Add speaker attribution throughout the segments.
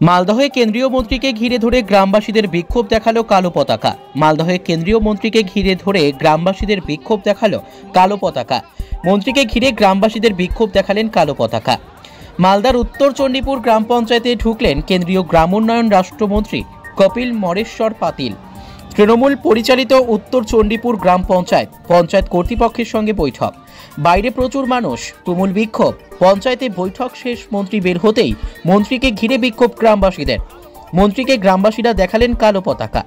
Speaker 1: মালদহে কেন্দ্রীয় মন্ত্রীকে ঘিরে ধরে গ্রামবাসীদের বিক্ষোভ দেখালো কালো পতাকা। মালদহে কেন্দ্রীয় মন্ত্রীকে ঘিরে ধরে গ্রামবাসীদের বিক্ষোভ দেখালো কালো পতাকা। মন্ত্রীকে ঘিরে গ্রামবাসীদের বিক্ষোভ দেখালেন কালো পতাকা। মালদার উত্তর চণ্ডীপুর গ্রাম পঞ্চায়েতে ঢুকলেন কেন্দ্রীয় গ্রামোন্নয়ন রাষ্ট্রমন্ত্রী কপিল মরেশ্বর পাতিল। তৃণমূল পরিচালিত উত্তর চণ্ডীপুর গ্রাম পঞ্চায়েত কর্তৃপক্ষের সঙ্গে বৈঠক। বাইরে প্রচুর মানুষ, তুমুল বিক্ষোভ। পঞ্চায়েতে বৈঠক শেষ, মন্ত্রী বের হতেই মন্ত্রীকে ঘিরে বিক্ষোভ গ্রামবাসীদের। মন্ত্রীকে গ্রামবাসীরা দেখালেন কালো পতাকা।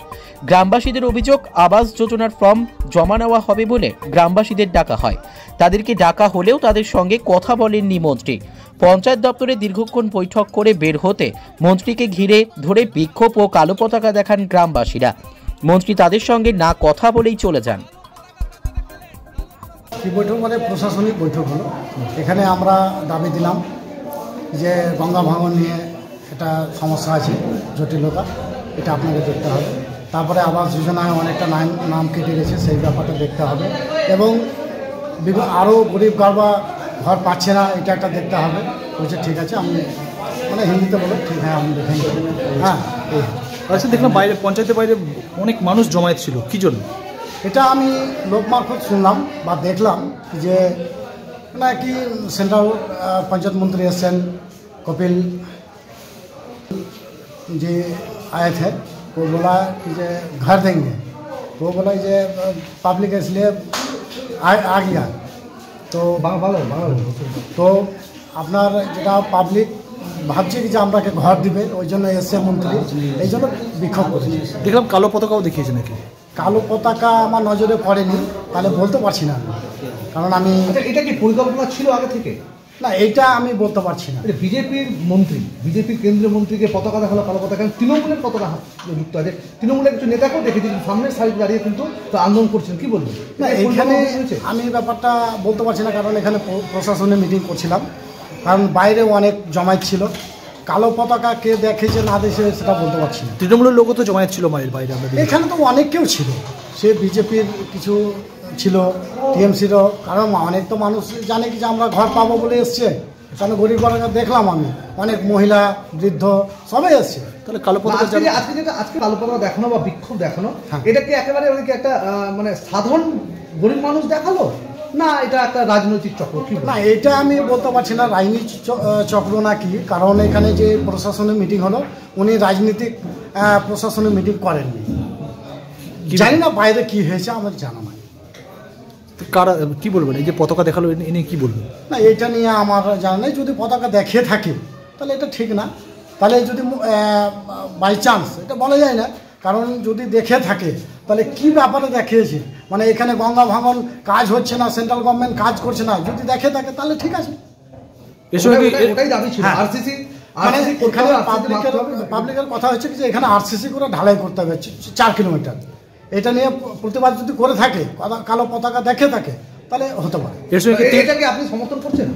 Speaker 1: গ্রামবাসীদের অভিযোগ, আবাস যোজনার ফর্ম জমা নেওয়া হবে বলে গ্রামবাসীদের ডাকা হয়। তাদেরকে ডাকা হলেও তাদের সঙ্গে কথা বলেননি মন্ত্রী। পঞ্চায়েত দপ্তরে দীর্ঘক্ষণ বৈঠক করে বের হতে মন্ত্রীকে ঘিরে ধরে বিক্ষোভ ও কালো পতাকা দেখান গ্রামবাসীরা। মন্ত্রী তাদের সঙ্গে না কথা বলেই চলে যান।
Speaker 2: কি বৈঠক মানে প্রশাসনিক বৈঠক হলো। এখানে আমরা দাবি দিলাম যে গঙ্গা ভাঙন নিয়ে একটা সমস্যা আছে, জটিলতা, এটা আপনাকে দেখতে হবে। তারপরে আবাস যোজনায় অনেকটা নাম কেটে গেছে, সেই ব্যাপারটা দেখতে হবে। এবং আরও গরিব গারবা ঘর পাচ্ছে না, এটা একটা দেখতে হবে। বলছে ঠিক আছে, আমি মানে হিন্দিতে বলো ঠিক, হ্যাঁ আমি দেখেন। হ্যাঁ
Speaker 3: আচ্ছা, দেখলাম বাইরে পঞ্চায়েতের বাইরে অনেক মানুষ জমায়েত ছিল, কী জন্য?
Speaker 2: এটা আমি লোক মারফত শুনলাম বা দেখলাম যে নাকি সেন্ট্রাল पंचायत मंत्री एस कपिल जी आए थे। वो बोला कि जे घर देंगे, वो बोला जे पब्लिक इसलिए आ गया। तो আপনার যেটা পাবলিক ভাবছে কি যে আমরাকে ঘর দিবে, ওই জন্য এসে মন্ত্রী এই জন্য বিক্ষোভ করেছে।
Speaker 3: দেখলাম কালো পতাকাও দেখিয়েছে নাকি?
Speaker 2: কালো পতাকা আমার নজরে পড়েনি, তাহলে বলতে পারছি না, কারণ আমি
Speaker 4: এটা কি পরিকল্পনা ছিল আগে থেকে?
Speaker 2: না, এইটা আমি বলতে পারছি না।
Speaker 4: বিজেপির মন্ত্রী, বিজেপির কেন্দ্রীয় মন্ত্রীকে পতাকা দেখালো কালো পতাকা, তৃণমূলের পতাকা যুক্ত আছে। তৃণমূলের কিছু নেতাকেও দেখেছি সামনের সারিতে দাঁড়িয়ে কিন্তু আন্দোলন করছেন, কি বলবেন?
Speaker 2: না, এখানে আমি ব্যাপারটা বলতে পারছি না, কারণ এখানে প্রশাসনে মিটিং করছিলাম, কারণ বাইরে অনেক জমায়েত ছিল। কালো পতাকা কে দেখেছে না দেখেছে সেটা বলতে পারছি না।
Speaker 3: তৃণমূলের লোকও তো জমায়েত ছিল বাইরে,
Speaker 2: এখানে তো অনেক কেউ ছিল, সে বিজেপির কিছু ছিল, টিএমসিরও, কারণ অনেক তো মানুষ জানে কি যে আমরা ঘর পাবো বলে এসছে। কারণ গরিব ঘরে দেখলাম আমি অনেক মহিলা, বৃদ্ধ সবাই এসছে।
Speaker 3: তাহলে কালো পতাকা
Speaker 4: আজকে কালো পতাকা দেখানো বা বিক্ষোভ দেখানো, এটা কি একেবারে একটা মানে সাধারণ গরিব মানুষ দেখালো, না এটা একটা রাজনৈতিক চক্র?
Speaker 2: না, এটা আমি বলতে পারছি না রাজনীতি চক্র না কি, কারণ এখানে যে প্রশাসনের মিটিং হলো, উনি রাজনীতিক প্রশাসনের মিটিং করেননি। জানি না বাইরে কি হয়েছে, আমার জানা নাই।
Speaker 3: কারা কি বলবেন এই যে পতাকা দেখালো, এ নিয়ে কি বলবেন?
Speaker 2: না, এটা নিয়ে আমার জানা নেই। যদি পতাকা দেখিয়ে থাকে তাহলে এটা ঠিক না, তাহলে যদি বাই চান্স, এটা বলা যায় না, কারণ যদি দেখে থাকে তাহলে কি ব্যাপারে দেখিয়েছে, মানে এখানে গঙ্গা ভাঙন কাজ হচ্ছে না, সেন্ট্রাল গভর্নমেন্ট কাজ করছে না, যদি দেখে থাকে তাহলে ঠিক আছে।
Speaker 4: ওটাই দাবি ছিল। আরসিসি
Speaker 2: মানে এখানে পাবলিকের কথা হচ্ছে যে এখানে আরসিসি করে ঢালাই করতে হবে 4 কিলোমিটার। এটা নিয়ে প্রতিবাদ যদি করে থাকে, কালো পতাকা দেখে থাকে, তাহলে হতে পারে।
Speaker 4: এটাকে আপনি সমর্থন করছেন?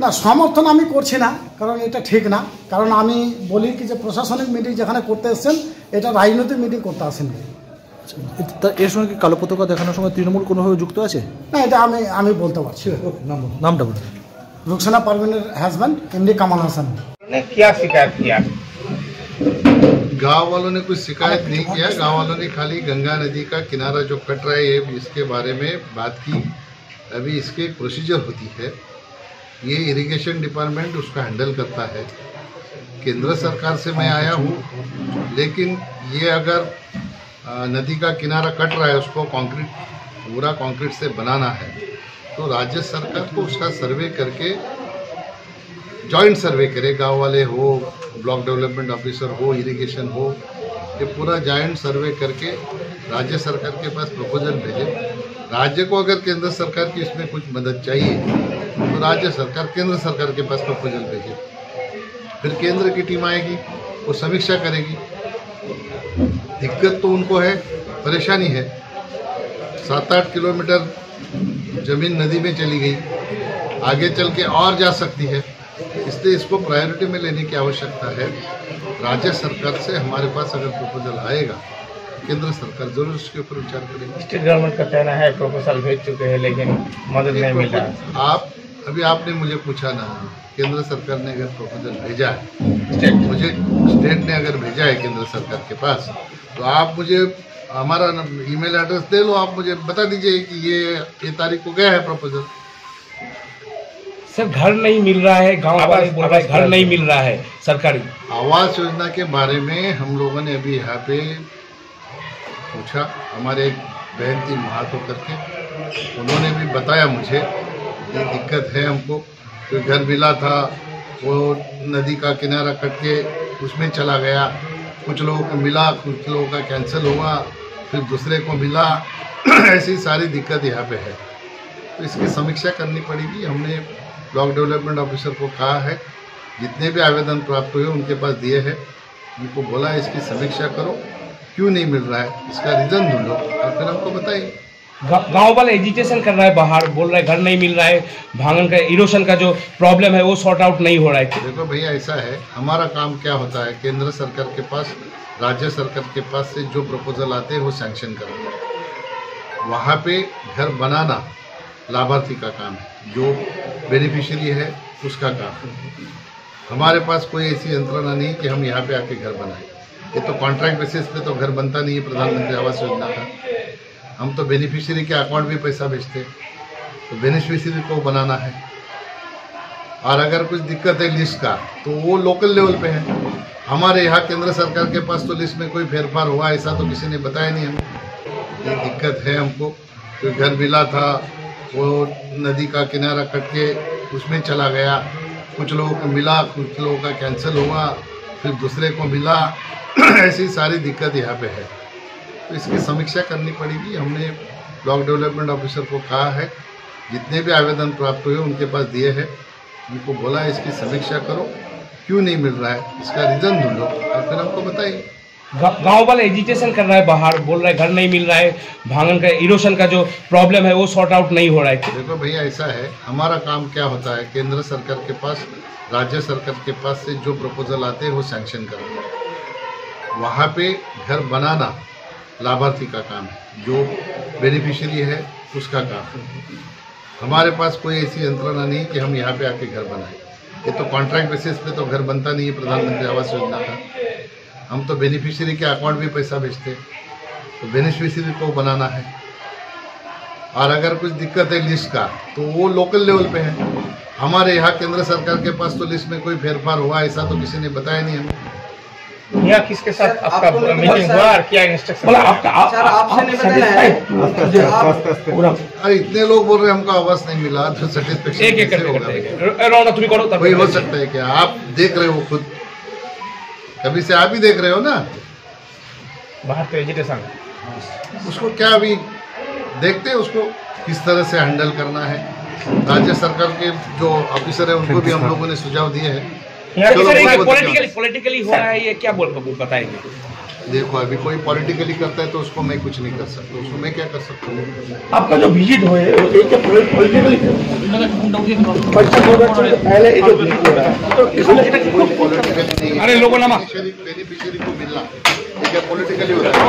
Speaker 2: না, সমর্থন আমি করছি না, কারণ এটা ঠিক না। কারণ আমি বলি কি যে প্রশাসনিক মিটিং যেখানে করতে এসছেন, এটা রাজনৈতিক মিটিং করতে আসেন।
Speaker 3: এর সঙ্গে কি কালো পতাকা দেখানোর সময় তৃণমূল কোনোভাবে যুক্ত আছে?
Speaker 2: না, এটা আমি বলতে পারছি।
Speaker 3: নামটা বলুন।
Speaker 2: रुखसाना परवीনের हस्बैंड एमडी कमल हसन
Speaker 5: ने क्या शिकायत किया?
Speaker 6: गांव वालों ने कुछ शिकायत नहीं किया। गांव वालों ने खाली गंगा नदी का किनारा जो कट रहा है, इसके बारे में बात की। अभी इसके एक प्रोसीजर होती है, ये इरिगेशन डिपार्टमेंट उसका हैंडल करता है। केंद्र सरकार से मैं आया हूँ, लेकिन ये अगर नदी का किनारा कट रहा है, उसको पूरा कंक्रीट से बनाना है, तो राज्य सरकार को उसका सर्वे करके, जॉइंट सर्वे करे, गांव वाले हो, ब्लॉक डेवलपमेंट ऑफिसर हो, इरिगेशन हो, ये पूरा जॉइंट सर्वे करके राज्य सरकार के पास प्रपोजल भेजे। राज्य को अगर केंद्र सरकार की इसमें कुछ मदद चाहिए तो राज्य सरकार केंद्र सरकार के पास प्रपोजल भेजे। फिर केंद्र की टीम आएगी, वो समीक्षा करेगी। दिक्कत तो उनको है, परेशानी है। 7-8 किलोमीटर जमीन नदी में चली गई, आगे चल के और जा सकती है, इसलिए इसको प्रायोरिटी में लेने की आवश्यकता है। राज्य सरकार से हमारे पास अगर प्रपोजल आएगा, केंद्र सरकार जरूर इसके ऊपर विचार करेगी।
Speaker 5: स्टेट गवर्नमेंट का कहना है प्रपोजल भेज चुके हैं लेकिन मदद नहीं मिला।
Speaker 6: आप अभी आपने मुझे पूछा ना, केंद्र सरकार ने अगर प्रपोजल भेजा है, मुझे स्टेट ने अगर भेजा है केंद्र सरकार के पास, तो आप मुझे हमारा ईमेल एड्रेस दे लो, आप मुझे बता दीजिए कि ये तारीख को गया है प्रपोजल।
Speaker 7: सर घर नहीं मिल रहा है, गांव वाले बोल रहे हैं घर नहीं मिल रहा है सरकारी।
Speaker 6: आवास योजना के बारे में हम लोगों ने अभी यहाँ पे पूछा, हमारे एक बहन थी महातो करके, उन्होंने भी बताया मुझे ये दिक्कत है हमको। कोई घर मिला था, वो नदी का किनारा कट के उसमें चला गया, कुछ लोगों को मिला, कुछ लोगों का कैंसिल हुआ, फिर दूसरे को मिला। ऐसी सारी दिक्कत यहाँ पे है, तो इसकी समीक्षा करनी पड़ेगी। हमने ब्लॉक डेवलपमेंट ऑफिसर को कहा है, जितने भी आवेदन प्राप्त हुए उनके पास दिए हैं, उनको बोला है इसकी समीक्षा करो, क्यों नहीं मिल रहा है, इसका रीज़न ढूंढो और फिर हमको बताइए।
Speaker 7: गांव वाले एजिटेशन कर रहा है, बाहर बोल रहा है घर नहीं मिल रहा है, भांगन का इरोशन का जो प्रॉब्लम है वो सॉर्ट आउट नहीं हो रहा है।
Speaker 6: देखो भैया, ऐसा है, हमारा काम क्या होता है, केंद्र सरकार के पास, राज्य सरकार के पास से जो प्रपोजल आते हैं वो सैंक्शन करना, वहाँ पे घर बनाना लाभार्थी का काम है, जो बेनिफिशियरी है उसका काम है। हमारे पास कोई ऐसी यंत्रणा नहीं कि हम यहाँ पे आके घर बनाएं। ये तो कॉन्ट्रैक्ट बेसिस पे तो घर बनता नहीं है प्रधानमंत्री आवास योजना का। हम तो बेनिफिशियरी के अकाउंट में पैसा भेजते हैं, तो बेनिफिशियरी को बनाना है। और अगर कुछ दिक्कत है लिस्ट का, तो वो लोकल लेवल पे है। हमारे यहाँ केंद्र सरकार के पास तो लिस्ट में कोई फेरफार हुआ ऐसा तो किसी ने बताया नहीं हमें। ये दिक्कत है हमको, कोई घर मिला था, वो नदी का किनारा कट के उसमें चला गया, कुछ लोगों को मिला, कुछ लोगों का कैंसिल हुआ, फिर दूसरे को मिला। ऐसी सारी दिक्कत यहाँ पे है, तो इसकी समीक्षा करनी पड़ेगी। हमने ब्लॉक डेवलपमेंट ऑफिसर को कहा है, जितने भी आवेदन प्राप्त हुए उनके पास दिए हैं, उनको बोला इसकी समीक्षा करो, क्यों नहीं मिल रहा है, इसका रीज़न ढूंढो और फिर हमको बताइए।
Speaker 7: गांव वाले एजिटेशन कर रहा है, बाहर बोल रहा है घर नहीं मिल रहा है, भांगन का इरोशन का जो प्रॉब्लम है वो सॉर्ट आउट नहीं हो रहा है।
Speaker 6: देखो भैया, ऐसा है, हमारा काम क्या होता है, केंद्र सरकार के पास, राज्य सरकार के पास से जो प्रपोजल आते हैं वो सैंक्शन करना, वहाँ पे घर बनाना लाभार्थी का काम है, जो बेनिफिशियरी है उसका काम है। हमारे पास कोई ऐसी यंत्रणा नहीं कि हम यहाँ पे आके घर बनाएं। ये तो कॉन्ट्रैक्ट बेसिस पे तो घर बनता नहीं है प्रधानमंत्री आवास योजना का। हम तो बेनिफिशियरी के अकाउंट में पैसा भेजते हैं, तो बेनिफिशियरी को बनाना है। और अगर कुछ दिक्कत है लिस्ट का, तो वो लोकल लेवल पे है। हमारे यहाँ केंद्र सरकार के पास तो लिस्ट में कोई फेरफार हुआ ऐसा तो किसी ने बताया नहीं हमें।
Speaker 5: यहाँ किसके साथ आपका मीटिंग हुआ और क्या इंस्ट्रक्शन?
Speaker 6: अरे इतने लोग बोल रहे हैं हमको आवास नहीं मिला, तो सेटिस्फेक्शन वही हो सकता है क्या? आप देख रहे हो खुद, कभी से आप ही देख रहे हो ना,
Speaker 5: बाहर तो एजिटेशन,
Speaker 6: उसको क्या अभी देखते हैं उसको किस तरह से हैंडल करना है। राज्य सरकार के जो ऑफिसर है उनको भी हम लोगों ने सुझाव दिए हैं।
Speaker 7: पॉलिटिकली हो रहा है ये क्या बताएंगे?
Speaker 6: देखो, अभी कोई पॉलिटिकली करता है तो उसको मैं कुछ नहीं कर सकता, उसको मैं क्या कर सकता हूँ।
Speaker 8: आपका जो विजिट हुए
Speaker 7: अरे लोगों ने
Speaker 6: बेनिफिशियरी को मिलना, क्या पॉलिटिकली होता है?